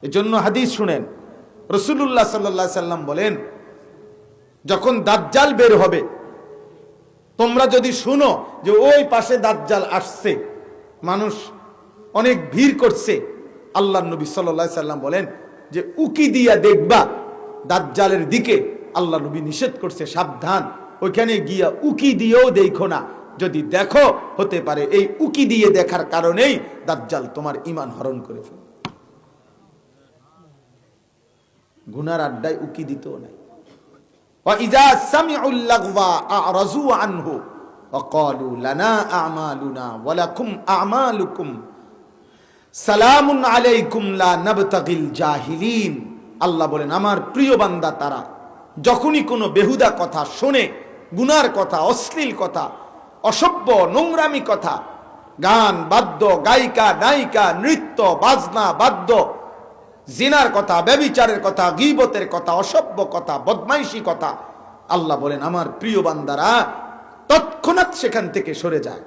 এজন্য হাদিস শুনেন, রাসূলুল্লাহ সাল্লাল্লাহু আলাইহি সাল্লাম বলেন, যখন দাজ্জাল বের হবে, তোমরা যদি শুনো যে ওই পাশে দাজ্জাল আসছে, মানুষ অনেক ভিড় করছে, আল্লাহর নবী সাল্লাল্লাহু আলাইহি সাল্লাম বলেন যে উকি দিয়া দেখবা দাজ্জালের দিকে। আল্লাহ নবী নিষেধ করছে, সাবধান, ওইখানে গিয়া উকি দিয়েও দেখো না। যদি দেখো, হতে পারে এই উকি দিয়ে দেখার কারণেই দাজ্জাল তোমার ঈমান হরণ করে ফেলবে। গুনার আড্ডায় উকি দিতেও নাই। وَإِذَا سَمِعُوا اللَّغْوَ أَعْرَضُوا عَنْهُ وَقَالُوا لَنَا أَعْمَالُنَا وَلَكُمْ أَعْمَالُكُمْ سَلَامٌ عَلَيْكُمْ لَا نَبْتَغِي الْجَاهِلِينَ। আল্লাহ বলেন, আমার প্রিয় বান্দা তারা যখনই কোনো বেহুদা কথা শোনে, গুনার কথা, অশ্লীল কথা, অসভ্য নোংরামি কথা, গান বাদ্য, গায়িকা নায়িকা, নৃত্য বাজনা বাদ্য, জিনার কথা, ব্যভিচারের কথা, গীবতের কথা, অসভ্য কথা, বদমাইশি কথা, আল্লাহ বলেন আমার প্রিয় বান্দারা তৎক্ষণাৎ সেখান থেকে সরে যায়।